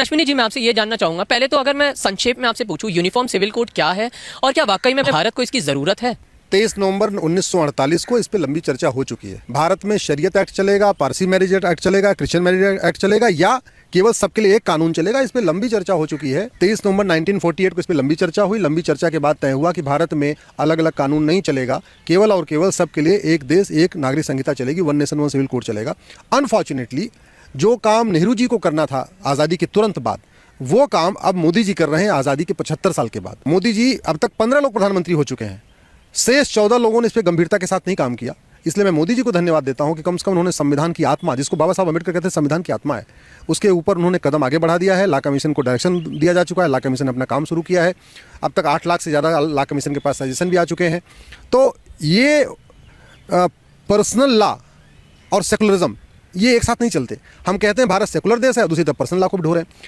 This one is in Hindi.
लेकिन अश्विनी जी, मैं आपसे ये जानना चाहूंगा, पहले तो अगर मैं संक्षेप में आपसे पूछूं, यूनिफॉर्म सिविल कोड क्या है और क्या वाकई में भारत को इसकी जरूरत है? 23 नवंबर 1948 को इस पे लंबी चर्चा हो चुकी है। भारत में शरीयत एक्ट चलेगा, पारसी मैरिज एक्ट चलेगा, क्रिश्चियन मैरिज एक्ट चलेगा, या केवल सबके लिए एक कानून चलेगा, इस पे लंबी चर्चा हो चुकी है। 23 नवंबर 1948 को इस पे लंबी चर्चा हुई। लंबी चर्चा के बाद तय हुआ कि भारत में अलग अलग कानून नहीं चलेगा, केवल और केवल सबके लिए एक देश एक नागरिक संहिता चलेगी, one nation one civil code चलेगा। अनफॉर्चुनेटली जो काम नेहरू जी को करना था आज़ादी के तुरंत बाद, वो काम अब मोदी जी कर रहे हैं आज़ादी के 75 साल के बाद। मोदी जी अब तक 15 लोग प्रधानमंत्री हो चुके हैं, शेष 14 लोगों ने इस पर गंभीरता के साथ नहीं काम किया। इसलिए मैं मोदी जी को धन्यवाद देता हूं कि कम से कम उन्होंने संविधान की आत्मा, जिसको बाबा साहब अम्बेडकर कहते हैं संविधान की आत्मा है, उसके ऊपर उन्होंने कदम आगे बढ़ा दिया है। लॉ कमीशन को डायरेक्शन दिया जा चुका है, लॉ कमीशन ने अपना काम शुरू किया है। अब तक 8 लाख से ज़्यादा लॉ कमीशन के पास सजेशन भी आ चुके हैं। तो ये पर्सनल लॉ और सेकुलरिज्म ये एक साथ नहीं चलते। हम कहते हैं भारत सेकुलर देश है, दूसरी तरफ पर्सनल लॉ को भी ढो रहे हैं।